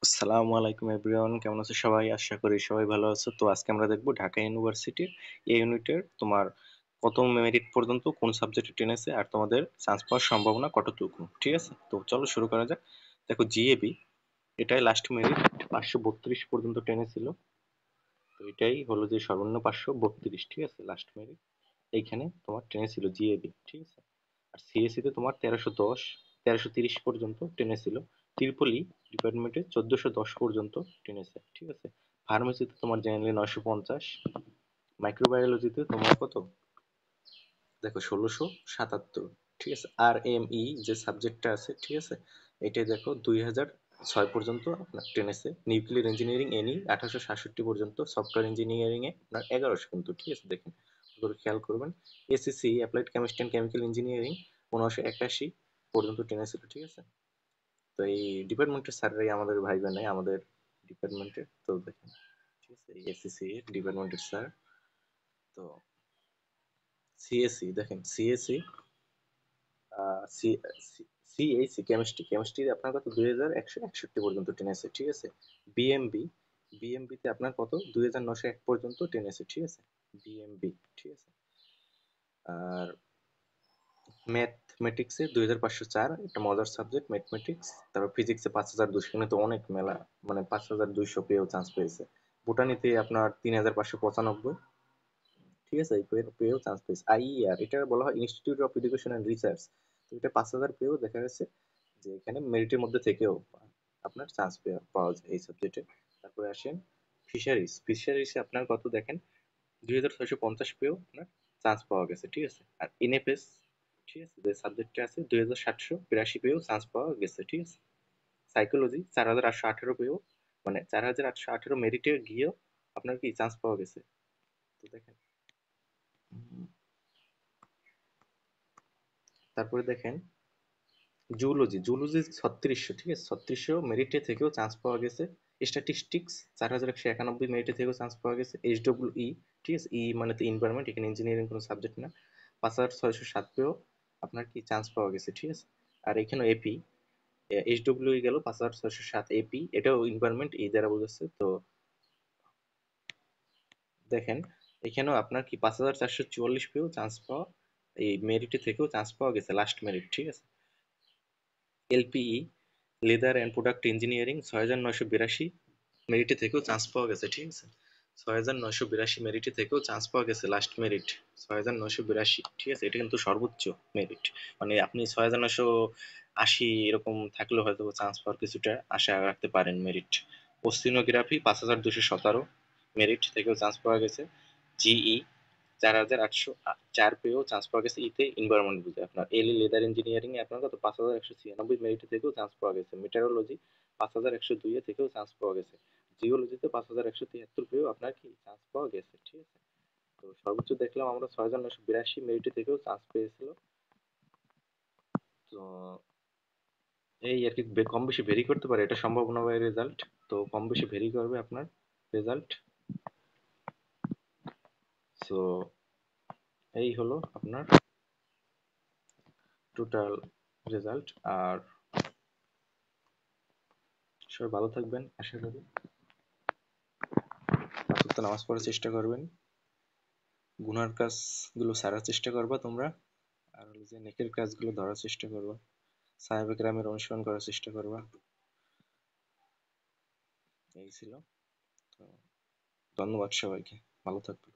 আসসালামু আলাইকুম এভরিওয়ান, কেমন আছো সবাই? আশা করি সবাই ভালো আছো। তো আজকে আমরা দেখবো ঢাকা ইউনিভার্সিটির এই ইউনিটের তোমার কত মেরিট পর্যন্ত কোন সাবজেক্টে টেনেছে আর তোমাদের চান্স পাওয়ার সম্ভাবনা কতটুকু। ঠিক আছে, তো চলো শুরু করা যাক। দেখো জিএবি, এটাই লাস্ট মেরিট 532 পর্যন্ত টেনেছিল। তো এটাই হলো যে সর্বনিম্ন 532, ঠিক আছে, লাস্ট মেরিট এইখানে তোমার টেনেছিল জিএবি, ঠিক আছে। আর সিএসসি তে তোমার 1310 1330 পর্যন্ত টেনেছিল। ত্রিপলি ডিপার্টমেন্টে 1410 পর্যন্ত টেনেছে, ঠিক আছে। ফার্মেসিতে তোমার জেনারেলি 950, মাইক্রোবায়োলজিতে তোমার কত, দেখো 1677, ঠিক আছে। আর এম ই যে সাবজেক্টটা আছে, ঠিক আছে, এটাই দেখো 2006 পর্যন্ত আপনার টেনেছে। নিউক্লিয়ার ইঞ্জিনিয়ারিং এনি 1867 পর্যন্ত, সফটওয়্যার ইঞ্জিনিয়ারিং এ আপনার 1100 কিন্তু, ঠিক আছে, দেখেন ওগুলো খেয়াল করবেন। SSC applied chemistry and chemical engineering 1581 পর্যন্ত টেনেছিল, ঠিক আছে। তো এই ডিপার্টমেন্টের স্যাররাই আমাদের ভাই বোন, আমাদের ডিপার্টমেন্টের, তো দেখেন, ঠিক আছে, এই এসএসসি ডিপার্টমেন্টের স্যার। তো সিএসসি দেখেন, সিএসসি সিএসসি কেমিস্ট্রি আপনার কত 2161 পর্যন্ত টেনেছে, ঠিক আছে। বিএমবি, বিএমবি তে আপনার কত 2901 পর্যন্ত টেনেছে, ঠিক আছে, বিএমবি, ঠিক আছে। আর ম্যাথমেটিক্সে 2504, একটা মজার সাবজেক্ট ম্যাথমেটিক্স। তারপর ফিজিক্সে 5200, এখানে তো অনেক মেলা, মানে 5200 পেয়েও চান্স পেয়েছে। বোটানিতে আপনার 3595, ঠিক আছে, এই পেয়েও চান্স পেয়েছে। আইইআর, এটা বলা হয় institute of education and research, তো এটা 5000 পেয়েও দেখা গেছে যে এখানে মেরিটের মধ্যে থেকেও আপনার চান্স পাওয়া যায় এই সাবজেক্টে। তারপরে আসেন ফিশারিজ, ফিশারিজে আপনার কত দেখেন 2650 পেয়েও আপনার চান্স পাওয়া গেছে, ঠিক আছে। আর এনএফএস, ঠিক আছে, যে সাবজেক্টটা আছে 2782 পেয়েও চান্স পাওয়া গেছে, ঠিক আছে। সাইকোলজি 4818 পেয়েও, মানে 4818 মেরিটে গিয়েও আপনার কি চান্স পাওয়া গেছে। তো দেখেন, তারপরে দেখেন জুলজি, জুলজি 3600, ঠিক আছে, 3600 মেরিটে থেকেও চান্স পাওয়া গেছে। স্ট্যাটিস্টিক্স 4191 মেরিটে থেকেও চান্স পাওয়া গেছে। এইচডব্লিউ, ঠিক আছে, ই মানে তো এনভায়রনমেন্ট, এখানে ইঞ্জিনিয়ারিং কোনো সাবজেক্ট না। 5607 পেয়েও আপনার কি চান্স পাওয়া গেছে, ঠিক আছে। আর এখানে এপি, এইচডব্লিউ গেল 5607, এপি এটাও এনভায়রনমেন্ট, এই দ্বারা বোঝাচ্ছে। তো দেখেন এখানেও আপনার কি 5444 পেয়েও চান্স পাওয়া, এই মেরিটে থেকেও চান্স পাওয়া গেছে লাস্ট মেরিট, ঠিক আছে। LPE leather and product engineering 6982 মেরিটে থেকেও চান্স পাওয়া গেছে, ঠিক আছে। 6982 মেরিটে থেকেও চান্স পাওয়া গেছে লাস্ট মেরিট 6982, ঠিক আছে। এটা কিন্তু সর্বোচ্চ মেরিট, মানে আপনি 6980 এরকম থাকলেও হয়তো চান্স পাওয়ার কিছুটা আশা রাখতে পারেন মেরিট। ওসিনোগ্রাফি 5217 মেরিট থেকেও চান্স পাওয়া গেছে। জিই 4804 পেয়েও চান্স পাওয়া গেছে, ইতে এনভায়রনমেন্ট বুঝে। আপনার এলি লেদার ইঞ্জিনিয়ারিং এ আপনার কত 5196 মেরিট থেকেও চান্স পাওয়া গেছে। মেটারোলজি 5102 থেকেও চান্স পাওয়া গেছে। জিওলজিতে 5173 পেয়েও আপনার কি চান্স পাওয়া গেছে, ঠিক আছে। তো সর্বোচ্চ দেখলাম আমরা 6982 মেরিট থেকেও চান্স পেয়েছিল। তো এই আর কি, কম বেশি ভেরি করতে পারে, এটা সম্ভাবনা বাই রেজাল্ট। তো কম বেশি ভেরি করবে আপনার রেজাল্ট। সো এই হলো আপনার টোটাল রেজাল্ট। আর সবাই ভালো থাকবেন আশা করি। পাঁচ ওয়াক্ত নামাজ পড়ার চেষ্টা করবেন, গুনার কাজগুলো ছাড়ার চেষ্টা করবা তোমরা, আর হলো যে নেকের কাজগুলো ধরার চেষ্টা করবা, সাহাবে কেরামের অনুসরণ করার চেষ্টা করবা। এই ছিল। তো ধন্যবাদ সবাইকে, ভালো থাকবে।